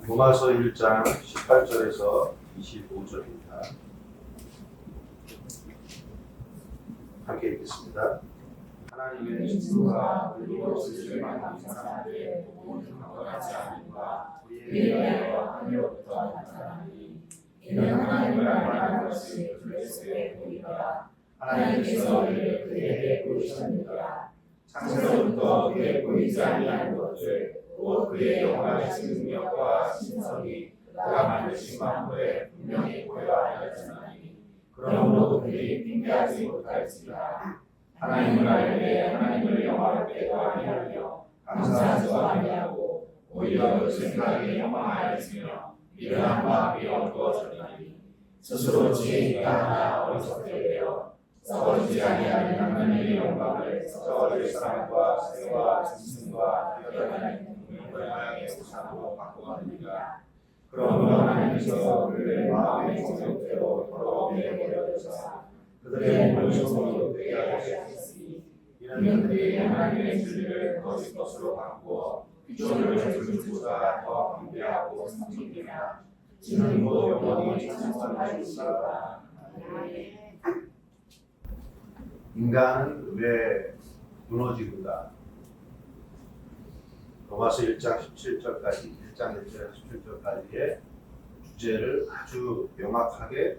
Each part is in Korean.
로마서 1장 18절에서 25절입니다. 함께 읽겠습니다. 하나님의 진노가 우리로 진리를 만난 사람들의 모든 거하지 않음과 우리에 대하여 하늘로부터 나타나니 이는 하나님을 알만한 것이 그리스도의 보이라. 하나님께서 이를 그에게 보이셨느니라. 창세로부터 그에 보이지 아니한 것들 곧 그의 영광의 능력과 신성이 그가 만드신 만물에 분명히 보여 알려졌나니 그러므로 그들이 핑계하지 못할지라. 하나님을 알되 하나님을 영화롭게도 아니하며 감사하지도 아니하고 오히려 그 생각에 영광하였으며 미련한 마음이 어두워졌나니 스스로 지혜 있다 하나 어리석게 되어 썩어지지 아니하는 하나님의 영광을 썩어질 사람과 새와 짐승과 뛰어다니는 동물의 모양의 우상으로 바꾸었느니라. 그러므로 하나님께서 그들의 마음의 정욕대로 더러움에 버려두사 그들의 몸을 소속으로 되게 하셨으니 이는 그들이 하나님의 진리를 거짓 것으로 바꾸어 피조물을 존중보다 더 경배하고 섬기며 지능도 영원히 찬송하시리라. 인간은 왜 무너지는가? 로마서 1장 17절까지 1장 1절에서 17절까지의 주제를 아주 명확하게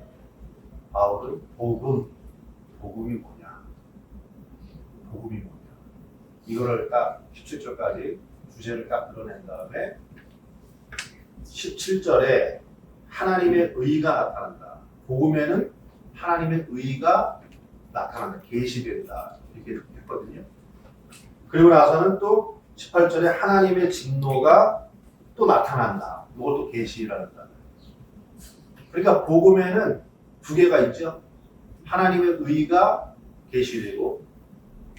바울은 복음이 뭐냐? 복음이 뭐냐? 이거를 딱 17절까지 주제를 딱 드러낸 다음에 17절에 하나님의 의가 나타난다. 복음에는 하나님의 의가 나타난다. 계시된다. 이렇게 했거든요. 그리고 나서는 또 18절에 하나님의 진노가 또 나타난다. 이것도 계시라는 단어예요. 그러니까 복음에는 두 개가 있죠. 하나님의 의가 계시되고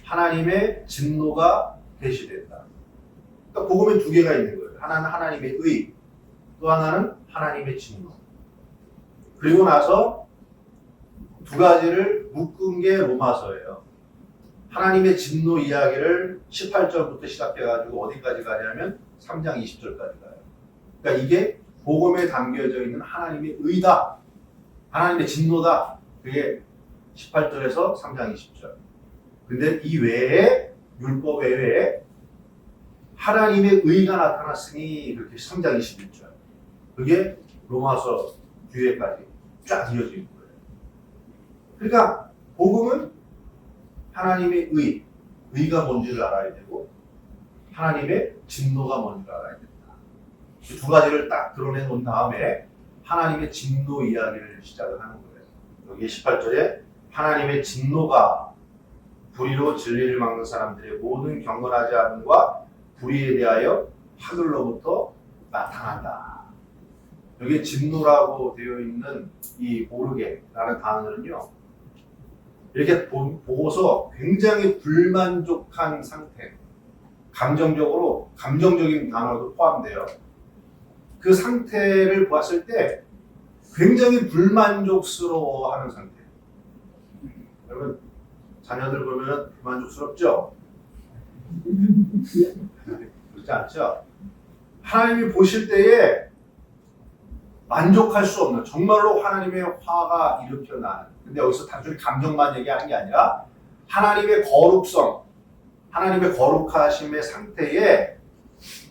하나님의 진노가 계시된다. 그러니까 복음에 두 개가 있는 거예요. 하나는 하나님의 의, 또 하나는 하나님의 진노. 그리고 나서 두 가지를 묶은 게 로마서예요. 하나님의 진노 이야기를 18절부터 시작해가지고 어디까지 가냐면 3장 20절까지 가요. 그러니까 이게 복음에 담겨져 있는 하나님의 의다. 하나님의 진노다. 그게 18절에서 3장 20절. 근데 이 외에 율법 외에 하나님의 의가 나타났으니 그렇게 3장 21절. 그게 로마서 뒤에까지 쫙 이어지는 거예요. 그러니까 복음은 하나님의 의가 뭔지를 알아야 되고 하나님의 진노가 뭔지를 알아야 된다. 이 두 가지를 딱 드러내놓은 다음에 하나님의 진노 이야기를 시작을 하는 거예요. 여기 18절에 하나님의 진노가 불의로 진리를 막는 사람들의 모든 경건하지 않음과 불의에 대하여 하늘로부터 나타난다. 여기 진노라고 되어 있는 이 모르게라는 단어는요. 이렇게 보고서 굉장히 불만족한 상태, 감정적인 단어도 포함돼요. 그 상태를 봤을 때 굉장히 불만족스러워하는 상태. 여러분, 자녀들 보면 불만족스럽죠? 그렇지 않죠? 하나님이 보실 때에 만족할 수 없는, 정말로 하나님의 화가 일으켜나는, 근데 여기서 단순히 감정만 얘기하는 게 아니라 하나님의 거룩성, 하나님의 거룩하심의 상태에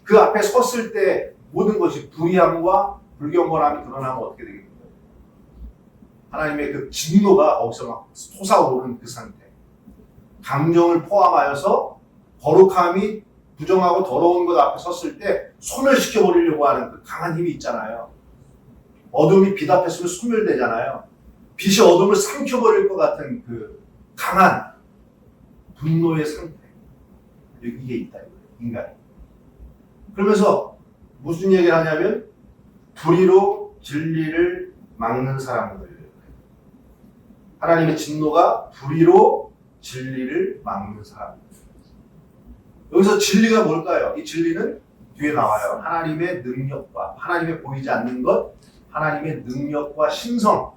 그 앞에 섰을 때 모든 것이 불의함과 불경건함이 드러나면 어떻게 되겠습니까? 하나님의 그 진노가 거기서 막 솟아오르는 그 상태, 감정을 포함하여서 거룩함이 부정하고 더러운 것 앞에 섰을 때 소멸시켜버리려고 하는 그 강한 힘이 있잖아요. 어둠이 빛 앞에 서면 소멸되잖아요. 빛이 어둠을 삼켜버릴 것 같은 그 강한 분노의 상태. 이게 있다, 인간이. 그러면서 무슨 얘기를 하냐면 불의로 진리를 막는 사람들. 하나님의 진노가 불의로 진리를 막는 사람들. 여기서 진리가 뭘까요? 이 진리는 뒤에 나와요. 하나님의 능력과 하나님의 보이지 않는 것, 하나님의 능력과 신성,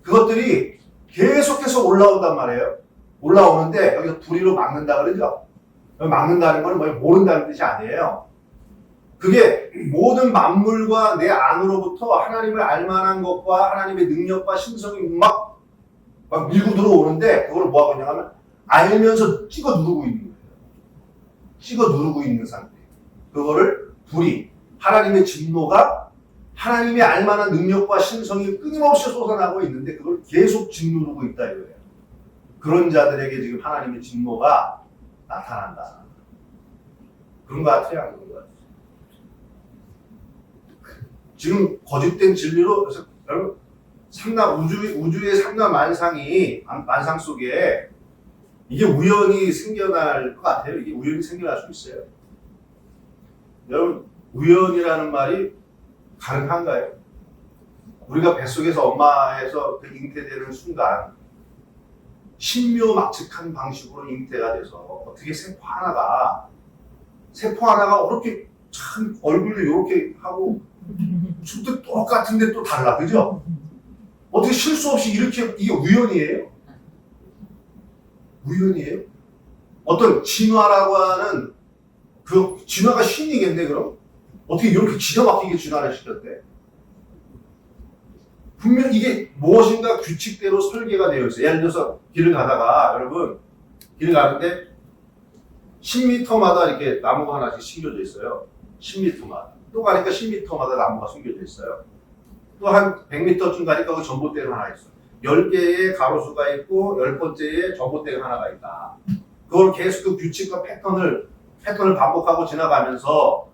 그것들이 계속해서 올라온단 말이에요. 올라오는데 여기서 불의로 막는다 그러죠. 막는다는 건 뭐 모른다는 뜻이 아니에요. 그게 모든 만물과 내 안으로부터 하나님을 알만한 것과 하나님의 능력과 신성이 막 밀고 들어오는데 그걸 뭐하고 있냐 하면 알면서 찍어 누르고 있는 거예요. 찍어 누르고 있는 상태. 그거를 불이 하나님의 진노가 하나님의 알만한 능력과 신성이 끊임없이 솟아나고 있는데 그걸 계속 짓누르고 있다 이거예요. 그런 자들에게 지금 하나님의 진노가 나타난다. 그런 거 같아요? 안 그런 거 같아요? 지금 거짓된 진리로 여러분 우주의 삼라 만상 속에 이게 우연히 생겨날 것 같아요. 이게 우연히 생겨날 수 있어요. 여러분 우연이라는 말이 가능한가요? 우리가 뱃속에서 엄마에서 그 잉태되는 순간 신묘막측한 방식으로 잉태가 돼서 어떻게 세포 하나가 이렇게 참 얼굴도 이렇게 하고 춤도 똑같은데 또 달라, 그죠? 어떻게 실수 없이 이렇게 이게 우연이에요? 우연이에요? 어떤 진화라고 하는 그 진화가 신이겠네 그럼? 어떻게 이렇게 기가 막히게 진화를 시켰대? 분명 이게 무엇인가 규칙대로 설계가 되어 있어요. 예를 들어서 길을 가다가 여러분 길을 가는데 10m마다 이렇게 나무가 하나씩 심겨져 있어요. 10m마다. 또 가니까 10m마다 나무가 숨겨져 있어요. 또 한 100m쯤 가니까 그 전봇대가 하나 있어요. 10개의 가로수가 있고 10번째에 전봇대가 하나가 있다. 그걸 계속 그 규칙과 패턴을 반복하고 지나가면서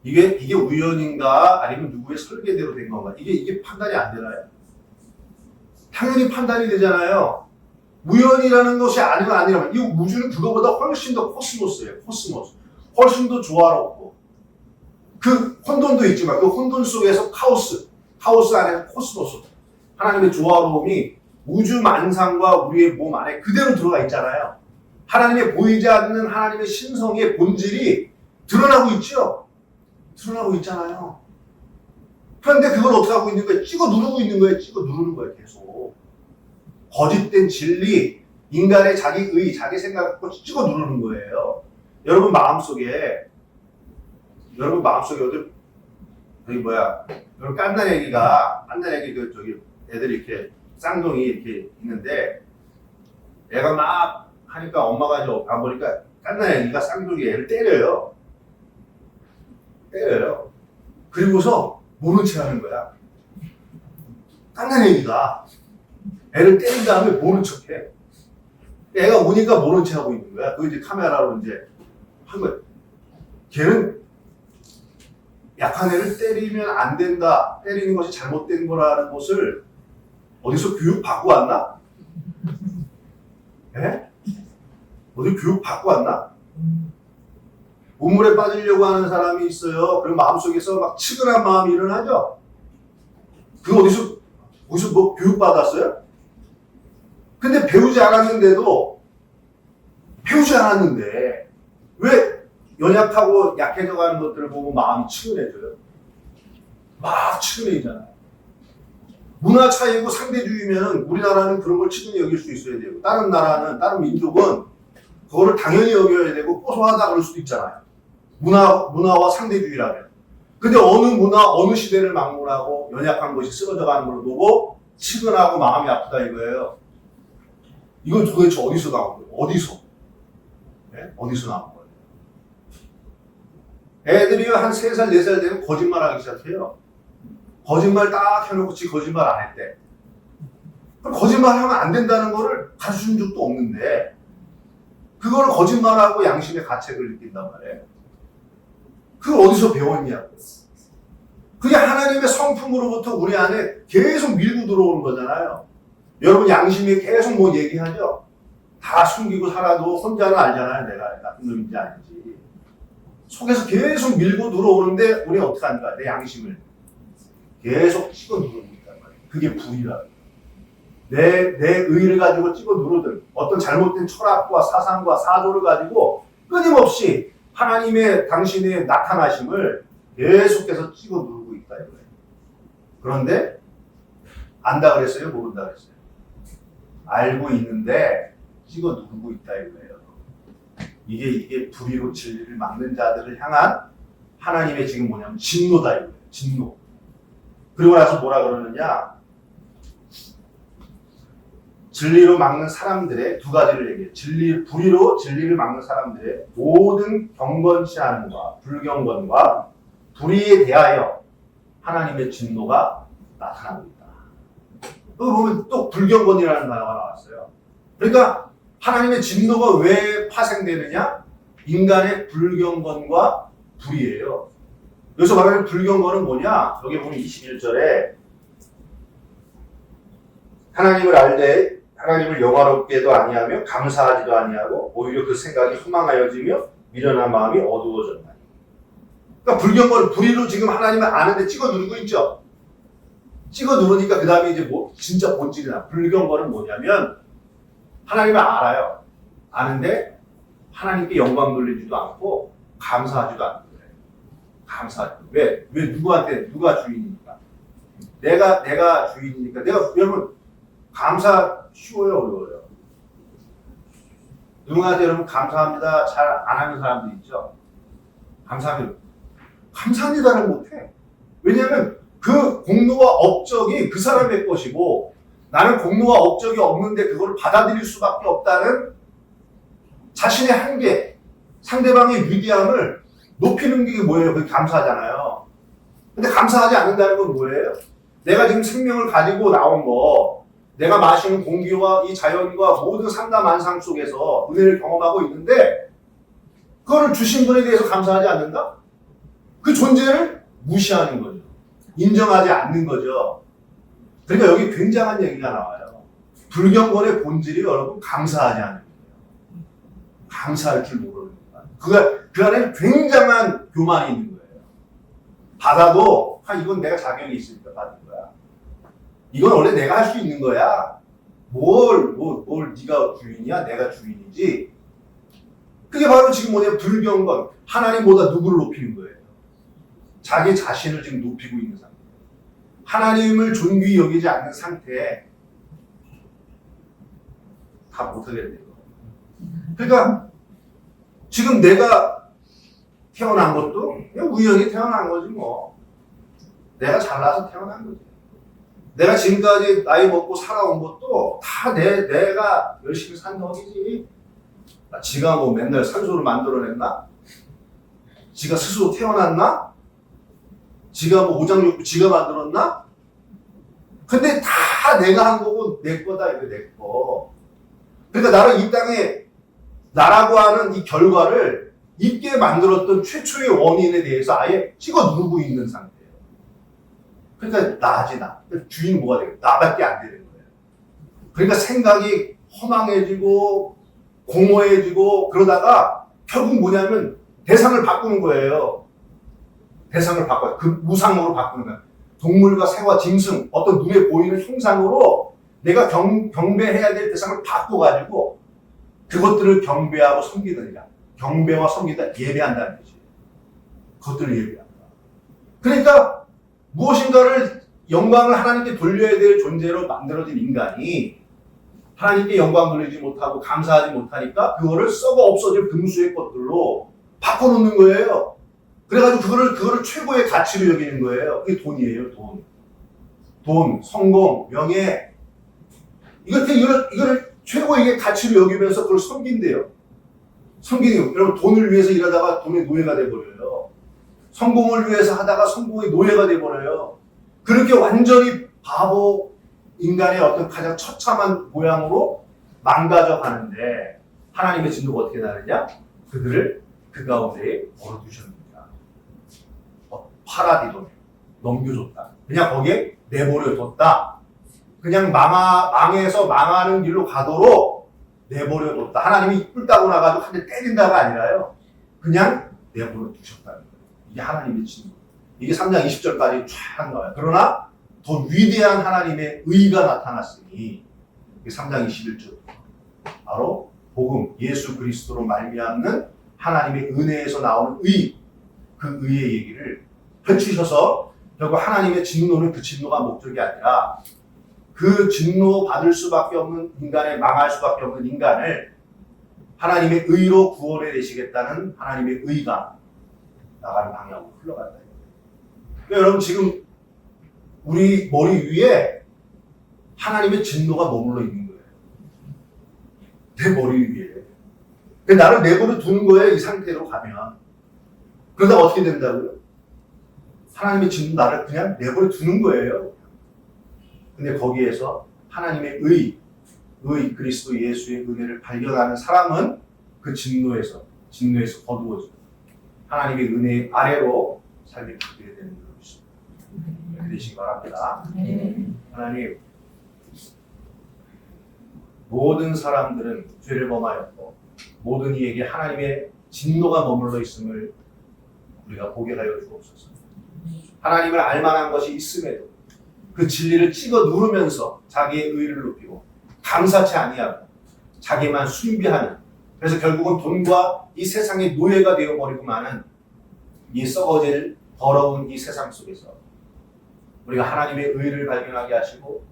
이게 우연인가 아니면 누구의 설계대로 된 건가? 이게 판단이 안 되나요? 당연히 판단이 되잖아요. 우연이라는 것이 아니라면 이 우주는 그거보다 훨씬 더 코스모스예요. 코스모스. 훨씬 더 조화롭고 그 혼돈도 있지만 그 혼돈 속에서 카오스 안에서 코스모스. 하나님의 조화로움이 우주 만상과 우리의 몸 안에 그대로 들어가 있잖아요. 하나님의 보이지 않는 하나님의 신성의 본질이 드러나고 있죠. 드러나고 있잖아요. 그런데 그걸 어떻게 하고 있는 거예요? 찍어 누르고 있는 거예요. 찍어 누르는 거예요. 계속. 거짓된 진리, 인간의 자기 의, 자기 생각을 갖고 찍어 누르는 거예요. 여러분 마음속에 어디 여러분 깐난애기 애들이 이렇게 쌍둥이 이렇게 있는데 애가 막 하니까 엄마가 이제 안 보니까 깐난애기가 쌍둥이 애를 때려요. 그리고서 모른 체 하는 거야. 깐난애기가 애를 때린 다음에 모른 척해. 애가 오니까 모른 체 하고 있는 거야. 그 이제 카메라로 이제 한 거야. 걔는 약한 애를 때리면 안 된다. 때리는 것이 잘못된 거라는 것을 어디서 교육 받고 왔나? 예? 어디 교육 받고 왔나? 우물에 빠지려고 하는 사람이 있어요. 그럼 마음속에서 막 치근한 마음이 일어나죠? 그거 어디서 뭐 교육 받았어요? 근데 배우지 않았는데 왜 연약하고 약해져 가는 것들을 보고 마음이 치근해져요? 막 치근해지잖아요. 문화 차이고 상대주의면 우리나라는 그런 걸 치근히 여길 수 있어야 되고 다른 민족은 그거를 당연히 여겨야 되고 고소하다 그럴 수도 있잖아요. 문화와 상대주의라면. 근데 어느 문화, 어느 시대를 막론하고 연약한 것이 쓰러져 가는 걸 보고 치근하고 마음이 아프다 이거예요. 이건 도대체 어디서 나온 거예요? 어디서? 네? 어디서 나온 거예요? 애들이 한 3살, 4살 되면 거짓말 하기 시작해요. 거짓말 딱 해놓고 지 거짓말 안 했대. 거짓말 하면 안 된다는 거를 가르쳐준 적도 없는데 그거를 거짓말하고 양심의 가책을 느낀단 말이에요. 그걸 어디서 배웠냐고. 그게 하나님의 성품으로부터 우리 안에 계속 밀고 들어오는 거잖아요. 여러분 양심이 계속 뭐 얘기하죠? 다 숨기고 살아도 혼자는 알잖아요. 내가 나쁜 놈인지 아닌지. 속에서 계속 밀고 들어오는데 우리 어떻게 합니까? 내 양심을 계속 찍어 누르고 있단 말이에요. 그게 불이라. 내 의를 가지고 찍어 누르든 어떤 잘못된 철학과 사상과 사조를 가지고 끊임없이 하나님의 당신의 나타나심을 계속해서 찍어 누르고 있다 이거예요. 그런데 안다 그랬어요? 모른다 그랬어요? 알고 있는데 찍어 누르고 있다 이거예요. 이게 불의로 진리를 막는 자들을 향한 하나님의 지금 뭐냐면 진노다 이거예요. 진노. 그리고 나서 뭐라 그러느냐? 진리로 막는 사람들의 두 가지를 얘기해요. 불의로 진리를 막는 사람들의 모든 경건치 않음과 불경건과 불의에 대하여 하나님의 진노가 나타나고 있다. 또 보면 또 불경건이라는 단어가 나왔어요. 그러니까 하나님의 진노가 왜 파생되느냐? 인간의 불경건과 불의예요. 여기서 말하는 불경건은 뭐냐? 여기 보면 21절에 하나님을 알되 하나님을 영화롭게도 아니하며 감사하지도 아니하고 오히려 그 생각이 허망하여지며 미련한 마음이 어두워졌나니. 그러니까 불경건, 불의로 지금 하나님을 아는데 찍어 누르고 있죠. 찍어 누르니까 그 다음에 이제 뭐 진짜 본질이 나. 불경건은 뭐냐면 하나님을 알아요. 아는데 하나님께 영광 돌리지도 않고 감사하지도 않고 그래요. 감사하지. 왜 누구한테 누가 주인이니까. 내가 주인이니까. 여러분 감사 쉬워요, 어려워요? 누군가한테 여러분 감사합니다 잘 안 하는 사람들 있죠? 감사합니다를 못해. 왜냐하면 그 공로와 업적이 그 사람의 것이고 나는 공로와 업적이 없는데 그걸 받아들일 수밖에 없다는 자신의 한계, 상대방의 위대함을 높이는 게 뭐예요? 그게 감사하잖아요. 근데 감사하지 않는다는 건 뭐예요? 내가 지금 생명을 가지고 나온 거, 내가 마시는 공기와 이 자연과 모든 상담만상 속에서 은혜를 경험하고 있는데 그거를 주신 분에 대해서 감사하지 않는다? 그 존재를 무시하는 거죠. 인정하지 않는 거죠. 그러니까 여기 굉장한 얘기가 나와요. 불경건의 본질이 여러분 감사하지 않는 거예요. 감사할 줄 모르는 거예요. 그 안에 굉장한 교만이 있는 거예요. 받아도 이건 내가 자격이 있으니까 받은 거야. 이건 원래 내가 할 수 있는 거야. 뭘 네가 주인이야? 내가 주인이지. 그게 바로 지금 뭐냐? 불경건. 하나님보다 누구를 높이는 거예요? 자기 자신을 지금 높이고 있는 상태. 하나님을 존귀히 여기지 않는 상태에 다 못하게 돼요. 그러니까 지금 내가 태어난 것도 그냥 우연히 태어난 거지 뭐. 내가 잘나서 태어난 거지. 내가 지금까지 나이 먹고 살아온 것도 다 내가 열심히 산 덕이지. 지가 뭐 맨날 산소를 만들어냈나? 지가 스스로 태어났나? 지가 뭐 오장육부 지가 만들었나? 근데 다 내가 한 거고 내 거다 이거 내 거. 그러니까 나를 이 땅에 나라고 하는 이 결과를 있게 만들었던 최초의 원인에 대해서 아예 찍어 누르고 있는 상태예요. 그러니까 나지 나. 주인은 뭐가 되겠어? 나밖에 안 되는 거예요. 그러니까 생각이 허망해지고 공허해지고 그러다가 결국 뭐냐면 대상을 바꾸는 거예요. 대상을 바꿔요. 그 무상으로 바꾸는 거예요. 동물과 새와 짐승, 어떤 눈에 보이는 형상으로 내가 경배해야 될 대상을 바꿔가지고 그것들을 경배하고 섬기느니라. 경배와 섬기다 예배한다는 거지. 그것들을 예배한다. 그러니까 무엇인가를 영광을 하나님께 돌려야 될 존재로 만들어진 인간이 하나님께 영광 돌리지 못하고 감사하지 못하니까 그거를 썩어 없어질 금수의 것들로 바꿔놓는 거예요. 그래가지고 그거를 최고의 가치로 여기는 거예요. 그게 돈이에요, 돈. 돈, 성공, 명예. 이거를 최고의 가치로 여기면서 그걸 섬긴대요. 섬기는, 여러분, 돈을 위해서 일하다가 돈의 노예가 돼버려요. 성공을 위해서 하다가 성공의 노예가 돼버려요. 그렇게 완전히 바보 인간의 어떤 가장 처참한 모양으로 망가져 가는데 하나님의 진노가 어떻게 나느냐? 그들을 그 가운데에 걸어두셨느냐. 파라디돈 넘겨줬다. 그냥 거기에 내버려뒀다. 그냥 망해서 망하는 길로 가도록 내버려뒀다. 하나님이 뿔 따고 나가지고 한 대 때린다가 아니라요. 그냥 내버려두셨다는 거예요. 이게 하나님의 진노. 이게 3장 20절까지 쫙 나와요. 그러나 더 위대한 하나님의 의가 나타났으니 이게 3장 21절. 바로 복음, 예수 그리스도로 말미암는 하나님의 은혜에서 나오는 의, 그 의의 얘기를 펼치셔서 결국 하나님의 진노는 그 진노가 목적이 아니라 그 진노 받을 수밖에 없는 인간에 망할 수밖에 없는 인간을 하나님의 의로 구원해 내시겠다는 하나님의 의가 나가는 방향으로 흘러간다. 그러니까 여러분 지금 우리 머리 위에 하나님의 진노가 머물러 있는 거예요. 내 머리 위에. 나를 내버려 두는 거예요. 이 상태로 가면. 그러다 어떻게 된다고요? 하나님의 진노 나를 그냥 내버려 두는 거예요. 근데 거기에서 하나님의 그리스도 예수의 은혜를 발견하는 사람은 그 진노에서 거두어져 하나님의 은혜 아래로 삶이 바뀌게 되는 것입니다. 그 되시기 바랍니다. 하나님, 모든 사람들은 죄를 범하였고 모든 이에게 하나님의 진노가 머물러 있음을 우리가 보게 하여 주옵소서. 하나님을 알만한 것이 있음에도 그 진리를 찍어 누르면서 자기의 의를 높이고 감사치 아니하고 자기만 숭배하는, 그래서 결국은 돈과 이 세상의 노예가 되어버리고 마는 이 썩어질 더러운 이 세상 속에서 우리가 하나님의 의를 발견하게 하시고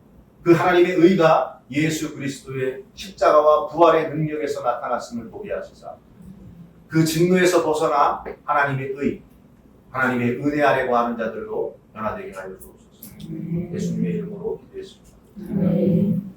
그 하나님의 의가 예수 그리스도의 십자가와 부활의 능력에서 나타났음을 보게 하시사 그 진노에서 벗어나 하나님의 의, 하나님의 은혜 아래 거하는 자들로 변화되게 하여 주옵소서. 예수님의 이름으로 기도했습니다.